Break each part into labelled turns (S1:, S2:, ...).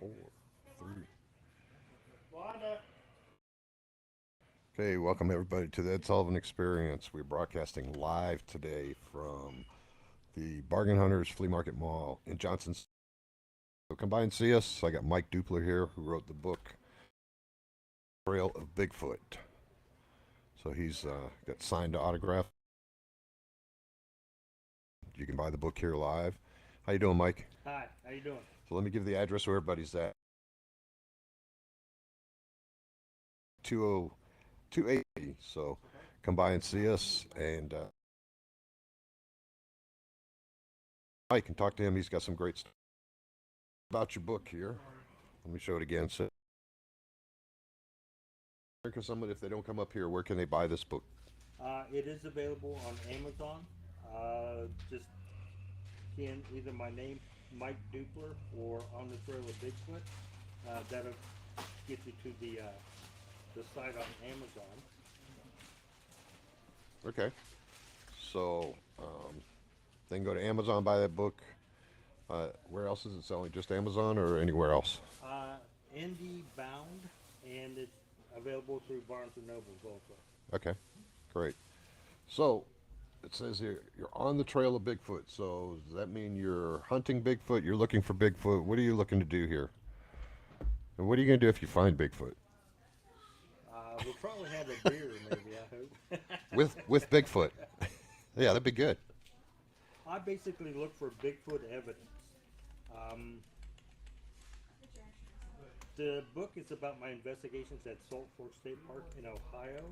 S1: 4, 3. Okay, welcome everybody to the Ed Sullivan Experience. We're broadcasting live today from the Bargain Hunters Flea Market Mall in Johnson. So come by and see us. I got Mike Dupler here, who wrote the book Trail of Bigfoot. So he's got signed autograph. You can buy the book here live. How you doing, Mike?
S2: Hi, how you doing?
S1: So let me give the address where everybody's at. 280. So come by and see us, and Mike can talk to him. He's got some great stuff about your book here. Let me show it again. So, because somebody, if they don't come up here, where can they buy this book?
S2: It is available on Amazon. Just key in either my name, Mike Dupler, or On the Trail of Bigfoot. That'll get you to the site on Amazon.
S1: Okay. So they can go to Amazon, buy that book. Where else is it selling? Just Amazon or anywhere else?
S2: Indie bound, and it's available through Barnes and Nobles also.
S1: Okay, great. So it says here you're on the trail of Bigfoot. So does that mean you're hunting Bigfoot? You're looking for Bigfoot? What are you looking to do here? And what are you going to do if you find Bigfoot?
S2: We'll probably have a beer, maybe, I hope.
S1: With Bigfoot. Yeah, that'd be good.
S2: I basically look for Bigfoot evidence. Um, the book is about my investigations at Salt Fork State Park in Ohio.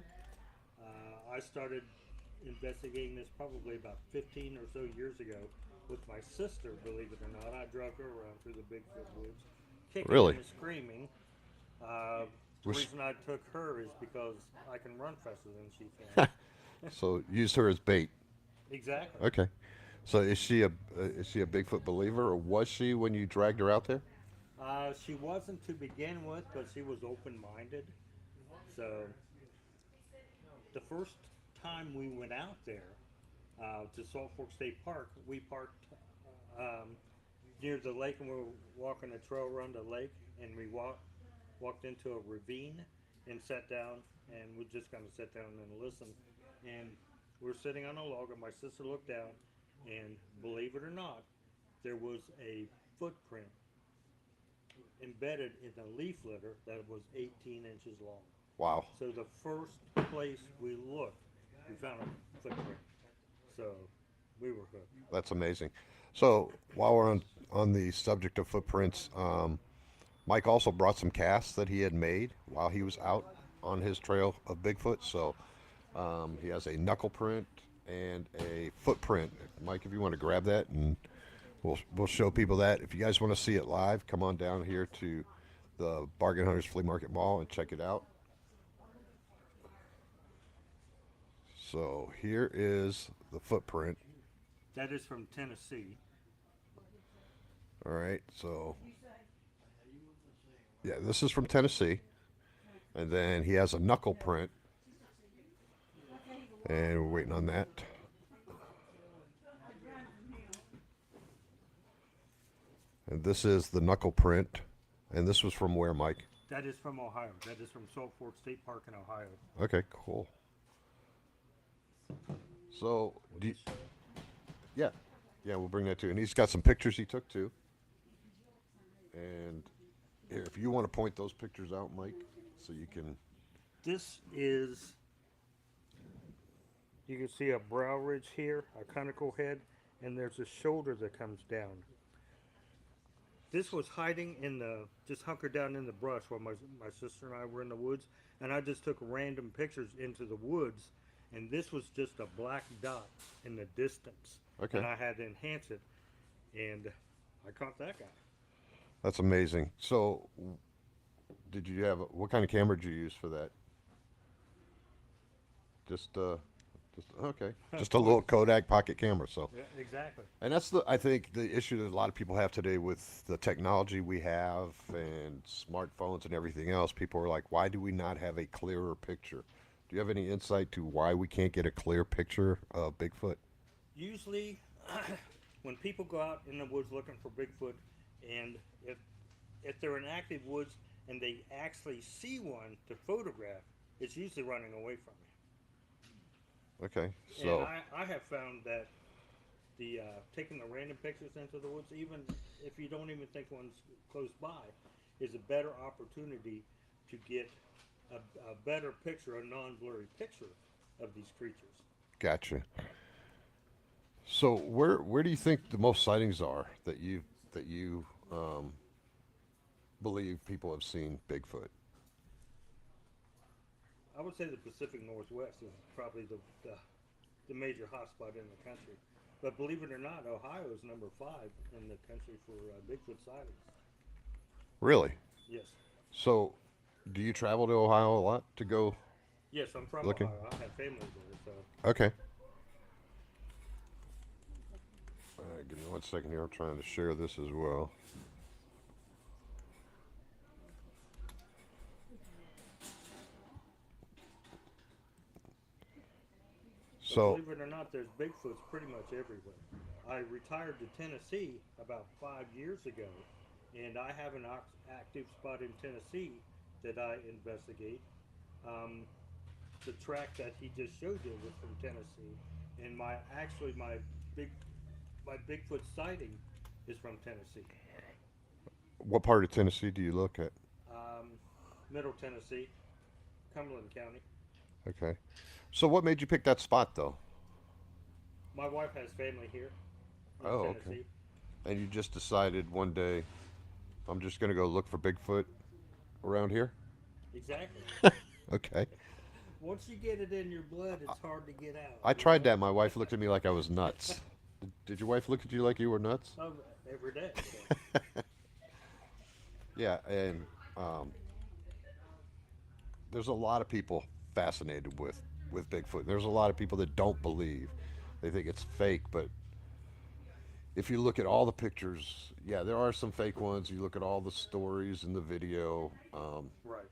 S2: I started investigating this probably about 15 or so years ago with my sister, believe it or not. I drug her around through the Bigfoot woods, kicking
S1: Really?
S2: and screaming. The
S1: Was
S2: reason I took her is because I can run faster than she can.
S1: so used her as bait.
S2: Exactly.
S1: Okay. So is she a Bigfoot believer, or was she when you dragged her out there?
S2: She wasn't to begin with, but she was open-minded. So the first time we went out there to Salt Fork State Park, we parked um, near the lake, and we were walking a trail around the lake, and we walked into a ravine and sat down, and we just kind of sat down and listened. And we were sitting on a log, and my sister looked down, and believe it or not, there was a footprint embedded in a leaf litter that was 18 inches long.
S1: Wow,
S2: So the first place we looked, we found a footprint. So we were hooked.
S1: that's amazing. So while we're on the subject of footprints, Mike also brought some casts that he had made while he was out on his trail of Bigfoot. So he has a knuckle print and a footprint. Mike, if you want to grab that, and we'll show people that. If you guys want to see it live, come on down here to the Bargain Hunters Flea Market Mall and check it out. So here is the footprint.
S2: That is from Tennessee.
S1: All right, so yeah, this is from Tennessee, and then he has a knuckle print, and we're waiting on that. And this is the knuckle print, and this was from where, Mike?
S2: That is from Ohio. That is from Salt Fork State Park in Ohio.
S1: Okay, cool. So, yeah, yeah, we'll bring that too. And he's got some pictures he took too. And here, if you want to point those pictures out, Mike, so you can.
S2: This is, you can see a brow ridge here, a conical head, and there's a shoulder that comes down. This was hiding in just hunkered down in the brush while my sister and I were in the woods, and I just took random pictures into the woods, and this was just a black dot in the distance.
S1: Okay.
S2: And I had to enhance it, and I caught that guy.
S1: That's amazing. So, did you have what kind of camera did you use for that? Just okay, just a little Kodak pocket camera. So,
S2: Yeah, exactly.
S1: and that's I think the issue that a lot of people have today with the technology we have and smartphones and everything else. People are like, why do we not have a clearer picture? Do you have any insight to why we can't get a clear picture of Bigfoot?
S2: Usually, when people go out in the woods looking for Bigfoot, and if if they're in active woods and they actually see one to photograph, it's usually running away from
S1: Okay.
S2: you. And
S1: So
S2: I have found that the taking the random pictures into the woods, even if you don't even think one's close by, is a better opportunity to get a better picture, a non-blurry picture of these creatures.
S1: gotcha. So where do you think the most sightings are that you believe people have seen Bigfoot?
S2: I would say the Pacific Northwest is probably the major hotspot in the country. But believe it or not, Ohio is number 5 in the country for Bigfoot sightings.
S1: Really?
S2: Yes.
S1: So do you travel to Ohio a lot to go
S2: Yes, I'm from
S1: looking?
S2: Ohio. I have family there, so
S1: Okay. Give me one second here. I'm trying to share this as well.
S2: but
S1: So,
S2: believe it or not, there's Bigfoots pretty much everywhere. I retired to Tennessee about 5 years ago, and I have an active spot in Tennessee that I investigate. Um, the track that he just showed you was from Tennessee, and my big my Bigfoot sighting is from Tennessee,
S1: what part of Tennessee do you look at?
S2: um, Middle Tennessee, Cumberland County.
S1: Okay. So, what made you pick that spot, though?
S2: My wife has family here in
S1: Oh, okay.
S2: Tennessee.
S1: And you just decided one day, I'm just going to go look for Bigfoot around here?
S2: Exactly.
S1: Okay.
S2: Once you get it in your blood, it's hard to get out.
S1: I
S2: You
S1: tried
S2: know.
S1: that. My wife looked at me like I was nuts. Did your wife look at you like you were nuts?
S2: Oh, every day. So.
S1: Yeah, and um, there's a lot of people fascinated with Bigfoot. There's a lot of people that don't believe. They think it's fake, but if you look at all the pictures, yeah, there are some fake ones. You look at all the stories in the video,
S2: Right.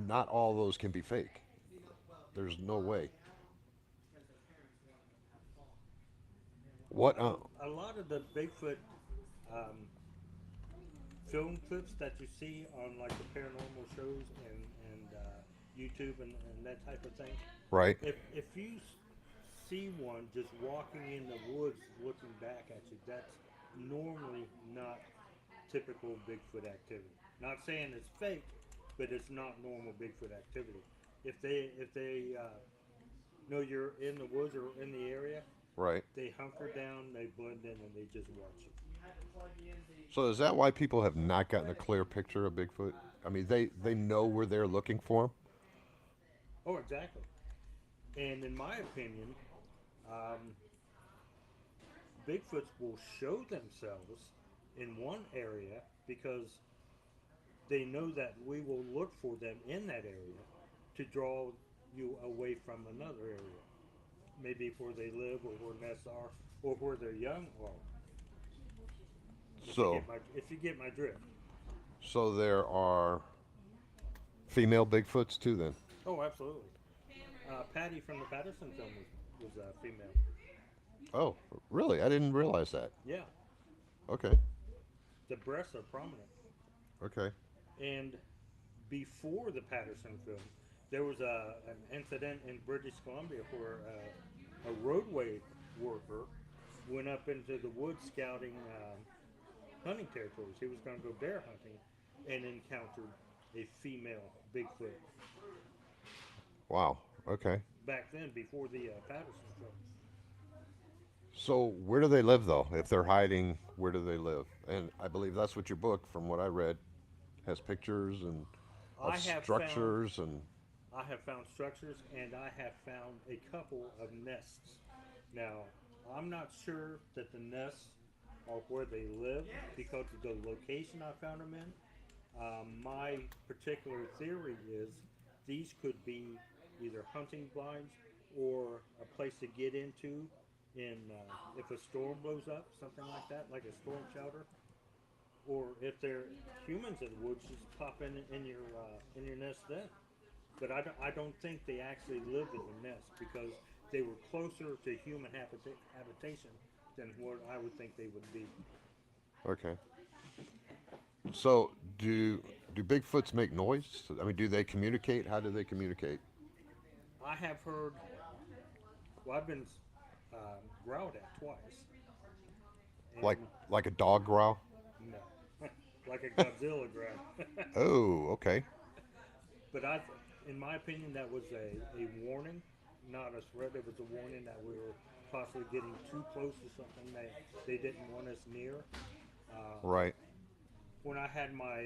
S1: not all those can be fake. There's no way. What?
S2: A lot of the Bigfoot um, film clips that you see on like the paranormal shows and YouTube and that type of thing.
S1: Right.
S2: If you see one just walking in the woods looking back at you, that's normally not typical Bigfoot activity. Not saying it's fake, but it's not normal Bigfoot activity. If they know you're in the woods or in the area,
S1: Right.
S2: they hunker down, they blend in, and they just watch you.
S1: So is that why people have not gotten a clear picture of Bigfoot? I mean, they know where they're looking for him.
S2: Oh, exactly. And in my opinion, um, Bigfoots will show themselves in one area because they know that we will look for them in that area to draw you away from another area. Maybe where they live or where nests are or where their young are.
S1: So
S2: If you get my drift.
S1: so there are female Bigfoots too. Then.
S2: Oh, absolutely. Patty from the Patterson film was female.
S1: Oh, really? I didn't realize that.
S2: Yeah,
S1: Okay.
S2: the breasts are prominent.
S1: Okay.
S2: And before the Patterson film, there was an incident in British Columbia where a roadway worker went up into the woods scouting hunting territories. He was going to go bear hunting and encountered a female Bigfoot
S1: Wow. Okay.
S2: back then before the Patterson film.
S1: So where do they live though? If they're hiding, where do they live? And I believe that's what your book, from what I read, has pictures and of
S2: I have found
S1: structures and
S2: I have found structures and I have found a couple of nests. Now, I'm not sure that the nests are where they live because of the location I found them in. My particular theory is these could be either hunting blinds or a place to get into in if a storm blows up, something like that, like a storm shelter. Or if they're humans in the woods, just pop in your nest then. But I don't think they actually lived in the nest because they were closer to human habitation than what I would think they would be.
S1: okay. So do Bigfoots make noise? I mean, do they communicate? How do they communicate?
S2: I have heard. Well, I've been growled at twice,
S1: Like
S2: and
S1: like a dog growl?
S2: no, like a Godzilla growl.
S1: Oh, okay.
S2: But in my opinion, that was a warning, not a threat. It was a warning that we were possibly getting too close to something that they didn't want us near. Um,
S1: Right.
S2: when I had my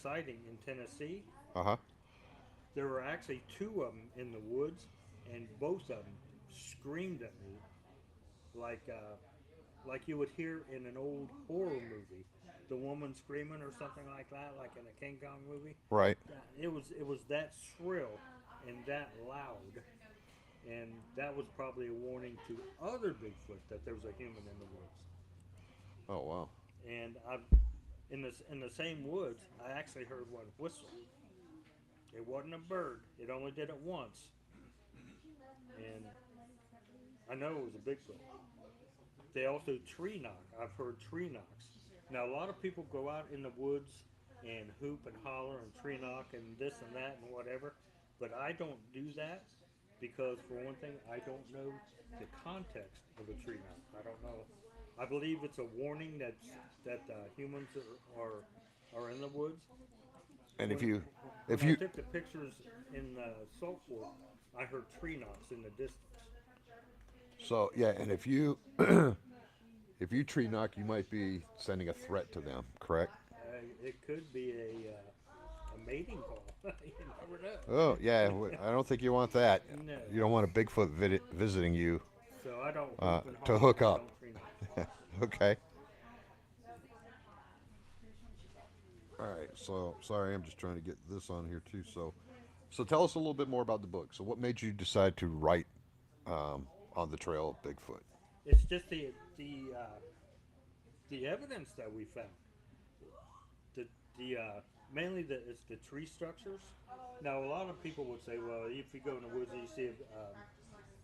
S2: sighting in Tennessee,
S1: Uh huh.
S2: there were actually two of them in the woods, and both of them screamed at me like like you would hear in an old horror movie, the woman screaming or something like that, like in a King Kong movie.
S1: Right.
S2: It was that shrill and that loud, and that was probably a warning to other Bigfoot that there was a human in the woods.
S1: Oh wow.
S2: And I've in the same woods, I actually heard one whistle. It wasn't a bird. It only did it once, and I know it was a Bigfoot. They also tree knock. I've heard tree knocks. Now a lot of people go out in the woods and hoop and holler and tree knock and this and that and whatever, but I don't do that because for one thing, I don't know the context of a tree knock. I don't know. I believe it's a warning that humans are in the woods.
S1: And
S2: When
S1: if
S2: when I
S1: you,
S2: took the pictures in Salt Fork, I heard tree knocks in the distance.
S1: so yeah, and if you tree knock, you might be sending a threat to them. Correct?
S2: It could be a mating call. You never know.
S1: Oh yeah. I don't think you want that.
S2: No.
S1: You don't want a Bigfoot visiting you
S2: So I don't hoop and
S1: to
S2: holler
S1: hook
S2: and I
S1: up.
S2: don't tree knock.
S1: Okay. All right. So sorry, I'm just trying to get this on here too. So tell us a little bit more about the book. So what made you decide to write on the trail of Bigfoot?
S2: It's just the evidence that we found. The mainly it's the tree structures. Now a lot of people would say, well, if you go in the woods and you see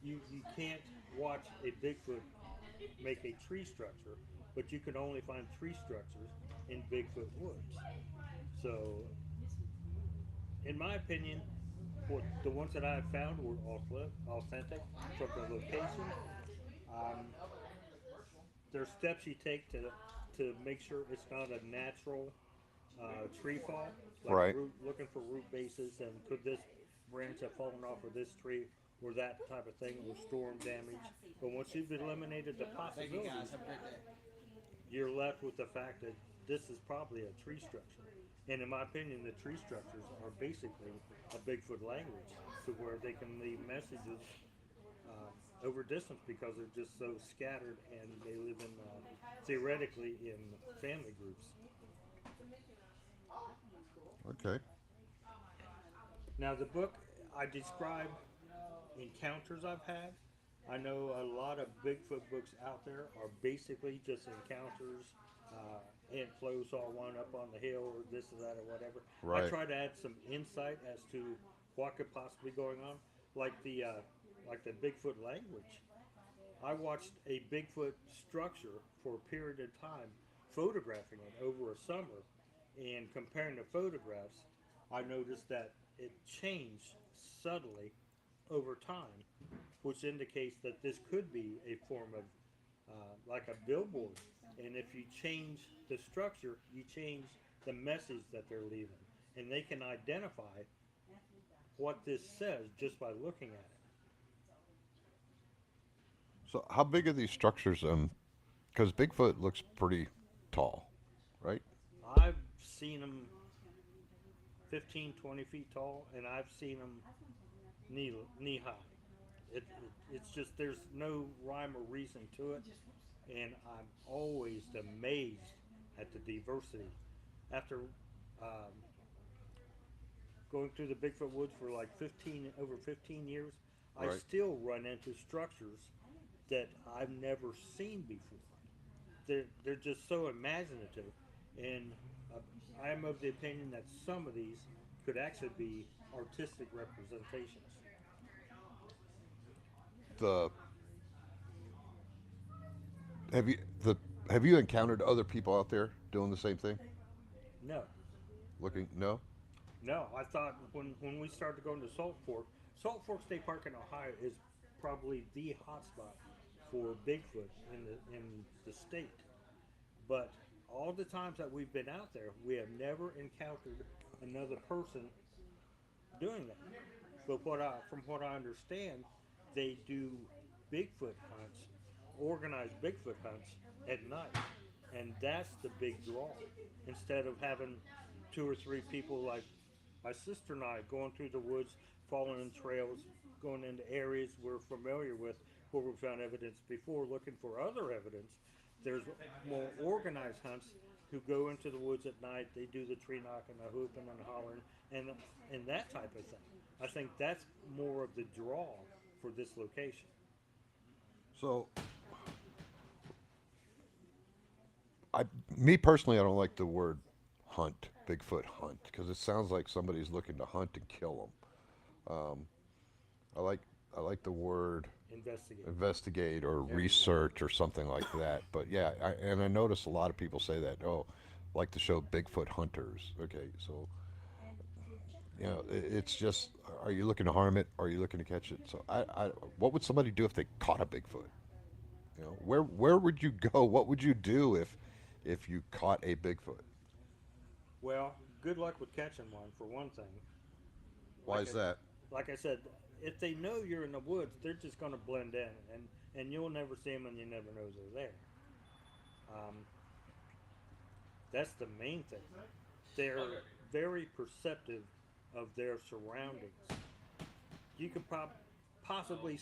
S2: you can't watch a Bigfoot make a tree structure, but you can only find tree structures in Bigfoot woods. So in my opinion, what the ones that I have found were authentic from the location. Um, there's steps you take to make sure it's not a natural tree fall, like
S1: Right.
S2: looking for root bases and could this branch have fallen off of this tree or that type of thing or storm damage. But once you've eliminated the possibilities, you're left with the fact that this is probably a tree structure. And in my opinion, the tree structures are basically a Bigfoot language to where they can leave messages over distance because they're just so scattered and they live in theoretically in family groups.
S1: Okay.
S2: Now, the book I describe encounters I've had. I know a lot of Bigfoot books out there are basically just encounters. Aunt Flo saw one up on the hill, or this or that, or whatever. I
S1: Right.
S2: try to add some insight as to what could possibly be going on, like the Bigfoot language. I watched a Bigfoot structure for a period of time, photographing it over a summer, and comparing the photographs, I noticed that it changed subtly over time, which indicates that this could be a form of like a billboard. And if you change the structure, you change the message that they're leaving, and they can identify what this says just by looking at it.
S1: So how big are these structures? Because Bigfoot looks pretty tall, right?
S2: I've seen them 15, 20 feet tall, and I've seen them knee high. It's just there's no rhyme or reason to it, and I'm always amazed at the diversity. After um, going through the Bigfoot woods for like 15 years, I
S1: Right.
S2: still run into structures that I've never seen before. They're just so imaginative, and uh, I'm of the opinion that some of these could actually be artistic representations.
S1: The have you the have you encountered other people out there doing the same thing?
S2: No,
S1: Looking, no?
S2: no. I thought when we started going to Salt Fork State Park in Ohio is probably the hotspot for Bigfoot in the state. But all the times that we've been out there, we have never encountered another person doing that. But from what I understand, they do Bigfoot hunts, organized Bigfoot hunts at night, and that's the big draw. Instead of having two or three people like my sister and I going through the woods, following trails, going into areas we're familiar with where we've found evidence before, looking for other evidence. There's more organized hunts who go into the woods at night. They do the tree knocking, the hooping, and hollering, and that type of thing. I think that's more of the draw for this location.
S1: So, I, me personally, I don't like the word hunt, Bigfoot hunt, because it sounds like somebody's looking to hunt and kill them. I like I like the word
S2: Investigate.
S1: investigate or research or something like that. But yeah, and I notice a lot of people say that. Oh, like the show Bigfoot Hunters. Okay, so it's just, are you looking to harm it? Or are you looking to catch it? So what would somebody do if they caught a Bigfoot? Where would you go? What would you do if you caught a Bigfoot?
S2: Well, good luck with catching one for one thing.
S1: Why
S2: Like
S1: is
S2: I,
S1: that?
S2: like I said, if they know you're in the woods, they're just going to blend in, and you'll never see them, and you never know they're there. Um, that's the main thing. They're very perceptive of their surroundings. You could possibly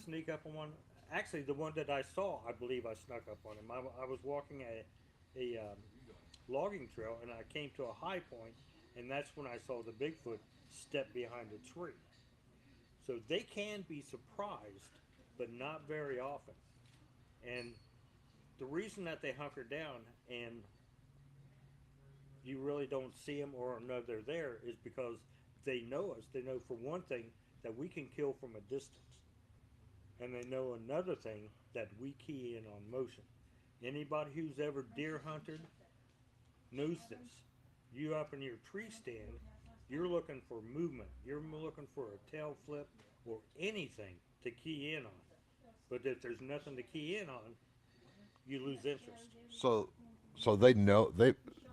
S2: sneak up on one. Actually, the one that I saw, I believe I snuck up on him. I was walking a logging trail, and I came to a high point, and that's when I saw the Bigfoot step behind a tree. So they can be surprised, but not very often. And the reason that they hunker down and you really don't see them or know they're there is because they know us. They know, for one thing, that we can kill from a distance. And they know another thing, that we key in on motion. Anybody who's ever deer hunted knows this. You up in your tree stand, you're looking for movement. You're looking for a tail flip or anything to key in on. But if there's nothing to key in on, you lose interest.
S1: So so they know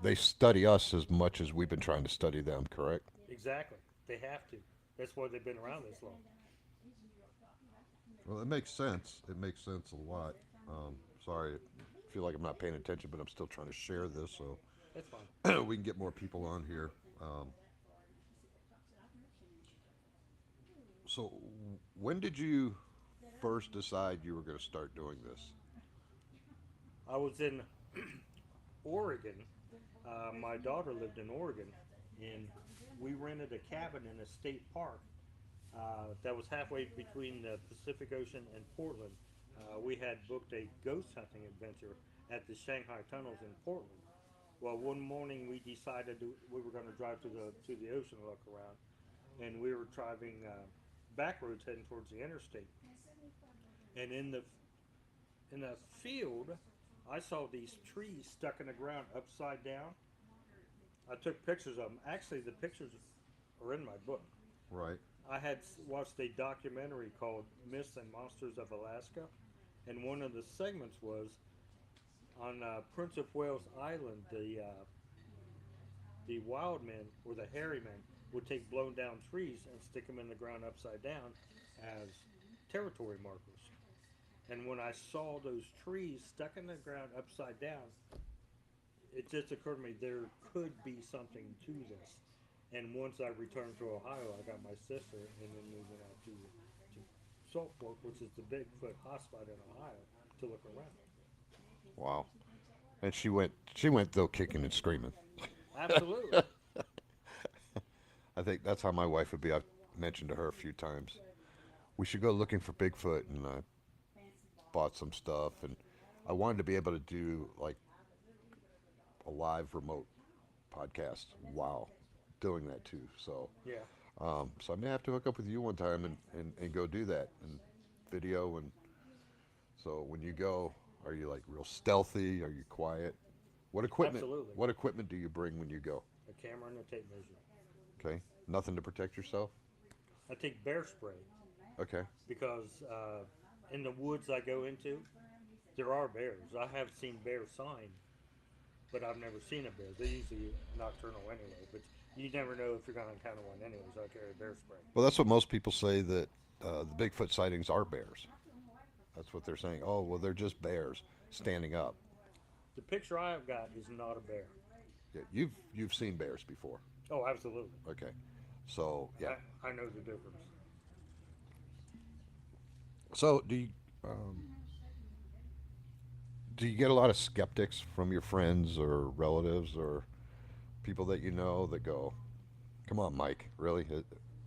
S1: they study us as much as we've been trying to study them, correct?
S2: Exactly. They have to. That's why they've been around this long.
S1: Well, it makes sense. It makes sense a lot. Sorry, I feel like I'm not paying attention, but I'm still trying to share this so
S2: That's fine.
S1: we can get more people on here. So, when did you first decide you were going to start doing this?
S2: I was in Oregon. My daughter lived in Oregon, and we rented a cabin in a state park that was halfway between the Pacific Ocean and Portland. We had booked a ghost hunting adventure at the Shanghai Tunnels in Portland. Well, one morning we decided we were going to drive to the ocean and look around, and we were driving back roads heading towards the interstate. And in the field, I saw these trees stuck in the ground upside down. I took pictures of them. Actually, the pictures are in my book.
S1: Right.
S2: I had watched a documentary called Myths and Monsters of Alaska, and one of the segments was on Prince of Wales Island. The wild men or the hairy men would take blown down trees and stick them in the ground upside down as territory markers. And when I saw those trees stuck in the ground upside down, it just occurred to me there could be something to this. And once I returned to Ohio, I got my sister, and then we went out to Salt Fork, which is the Bigfoot hotspot in Ohio, to look around.
S1: Wow. And she went though kicking and screaming.
S2: Absolutely.
S1: I think that's how my wife would be. I've mentioned to her a few times. We should go looking for Bigfoot, and I bought some stuff, and I wanted to be able to do like a live remote podcast while doing that too. So,
S2: Yeah.
S1: so I may have to hook up with you one time and go do that and video. And so when you go, are you like real stealthy? Are you quiet? What equipment?
S2: Absolutely.
S1: What equipment do you bring when you go?
S2: A camera and a tape measure.
S1: Okay, nothing to protect yourself.
S2: I take bear spray
S1: Okay,
S2: because in the woods I go into, there are bears. I have seen bear sign, but I've never seen a bear. They're usually nocturnal anyway, but you never know if you're going to encounter one anyway, so I carry bear spray.
S1: well, that's what most people say that the Bigfoot sightings are bears. That's what they're saying. Oh, well, they're just bears standing up.
S2: The picture I have got is not a bear.
S1: Yeah, you've seen bears before.
S2: Oh, absolutely.
S1: Okay, so yeah.
S2: I know the difference.
S1: So um, do you get a lot of skeptics from your friends or relatives or people that you know that go, "Come on, Mike, really?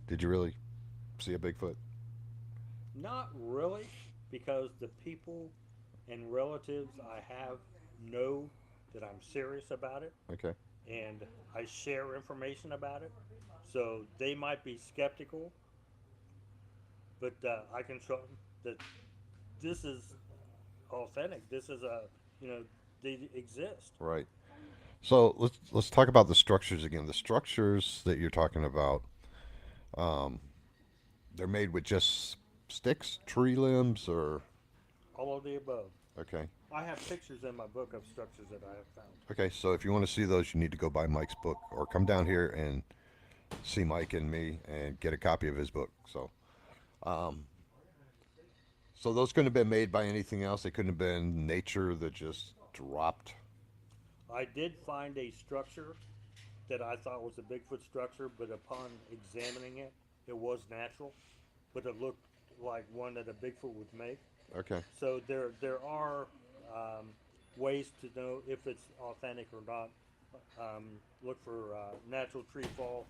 S1: Did you really see a Bigfoot?"
S2: Not really, because the people and relatives I have know that I'm serious about it
S1: Okay,
S2: and I share information about it. So they might be skeptical, but I can show them that this is authentic. This is they exist.
S1: right. So let's talk about the structures again. The structures that you're talking about, um, they're made with just sticks, tree limbs, or
S2: All of the above.
S1: okay.
S2: I have pictures in my book of structures that I have found.
S1: Okay, so if you want to see those, you need to go buy Mike's book or come down here and see Mike and me and get a copy of his book. So those couldn't have been made by anything else. They couldn't have been nature that just dropped.
S2: I did find a structure that I thought was a Bigfoot structure, but upon examining it, it was natural, but it looked like one that a Bigfoot would make.
S1: Okay,
S2: So there are um, ways to know if it's authentic or not. Look for natural tree fall,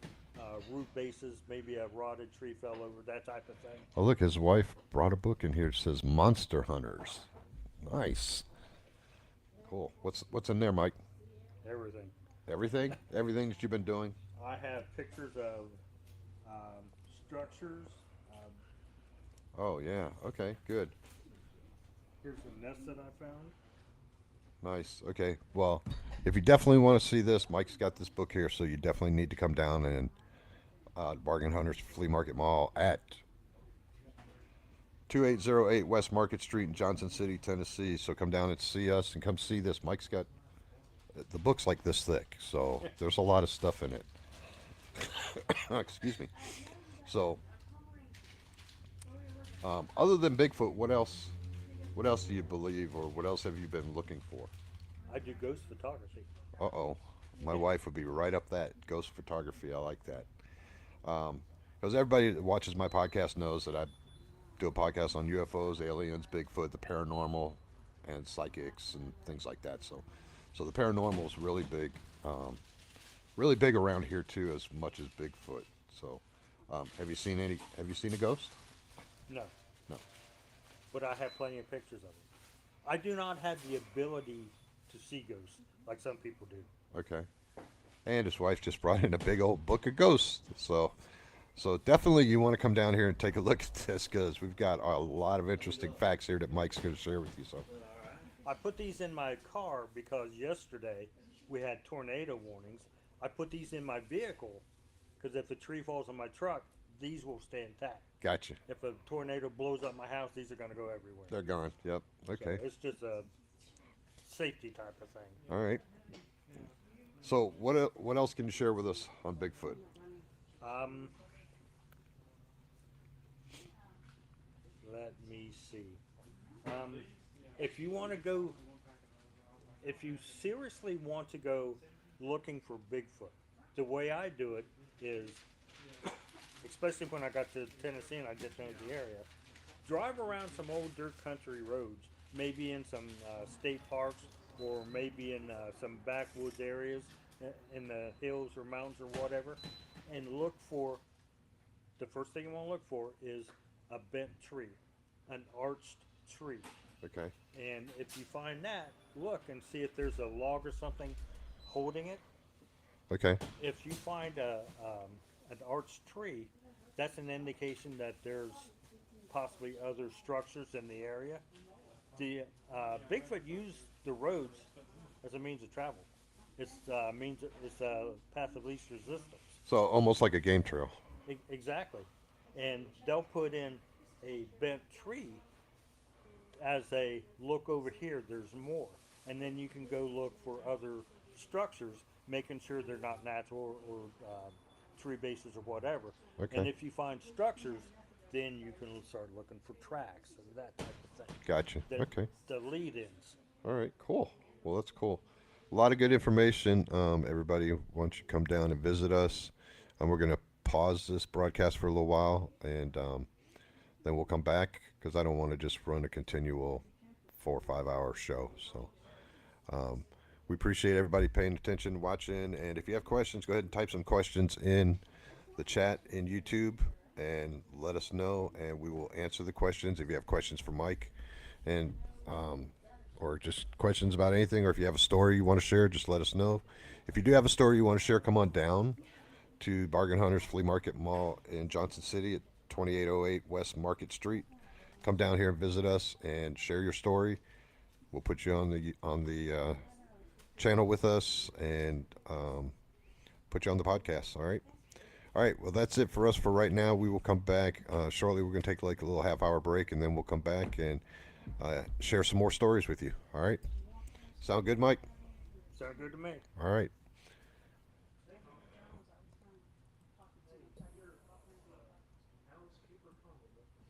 S2: root bases, maybe a rotted tree fell over, that type of thing.
S1: oh look, his wife brought a book in here. It says Monster Hunters. Nice, cool. What's in there, Mike?
S2: Everything.
S1: Everything that you've been doing.
S2: I have pictures of structures. Um,
S1: Oh yeah, okay, good.
S2: Here's a nest that I found.
S1: Nice. Okay. Well, if you definitely want to see this, Mike's got this book here, so you definitely need to come down and Bargain Hunters Flea Market Mall at 2808 West Market Street in Johnson City, Tennessee. So come down and see us and come see this. Mike's got the book's like this thick, so there's a lot of stuff in it. Excuse me. So, other than Bigfoot, what else? What else do you believe, or what else have you been looking for?
S2: I do ghost photography.
S1: Uh oh, my wife would be right up that ghost photography. I like that. Because everybody that watches my podcast knows that I do a podcast on UFOs, aliens, Bigfoot, the paranormal, and psychics and things like that. So the paranormal is really big around here too, as much as Bigfoot. So, have you seen any? Have you seen a ghost?
S2: No,
S1: No.
S2: but I have plenty of pictures of them. I do not have the ability to see ghosts like some people do.
S1: Okay. And his wife just brought in a big old book of ghosts. So definitely you want to come down here and take a look at this because we've got a lot of interesting facts here that Mike's going to share with you. So,
S2: I put these in my car because yesterday we had tornado warnings. I put these in my vehicle because if a tree falls on my truck, these will stay intact.
S1: gotcha.
S2: If a tornado blows up my house, these are going to go everywhere.
S1: They're gone. Yep. Okay.
S2: So it's just a safety type of thing.
S1: All right. So what else can you share with us on Bigfoot?
S2: Um, let me see. If you want to go, if you seriously want to go looking for Bigfoot, the way I do it is, especially when I got to Tennessee and I just know the area, drive around some old dirt country roads, maybe in some state parks or maybe in some backwoods areas in the hills or mountains or whatever, and look for, the first thing you want to look for is a bent tree, an arched tree.
S1: Okay.
S2: And if you find that, look and see if there's a log or something holding it.
S1: Okay.
S2: If you find an arched tree, that's an indication that there's possibly other structures in the area. The Bigfoot used the roads as a means of travel. It's a path of least resistance.
S1: So almost like a game trail.
S2: Exactly, and they'll put in a bent tree as a look over here. There's more, and then you can go look for other structures, making sure they're not natural or tree bases or whatever. And
S1: Okay.
S2: if you find structures, then you can start looking for tracks and that type of thing.
S1: Gotcha. Okay.
S2: The lead-ins.
S1: All right. Cool. Well, that's cool. A lot of good information. Everybody, why don't you come down and visit us? We're going to pause this broadcast for a little while, and then we'll come back because I don't want to just run a continual 4 or 5 hour show. So we appreciate everybody paying attention, watching, and if you have questions, go ahead and type some questions in the chat in YouTube and let us know, and we will answer the questions. If you have questions for Mike, and or just questions about anything, or if you have a story you want to share, just let us know. If you do have a story you want to share, come on down to Bargain Hunters Flea Market Mall in Johnson City at 2808 West Market Street. Come down here and visit us and share your story. We'll put you on the channel with us and put you on the podcast. All right. All right. Well, that's it for us for right now. We will come back shortly. We're going to take like a little half-hour break, and then we'll come back and share some more stories with you. All right. Sound good, Mike?
S2: Sound good to me.
S1: All right.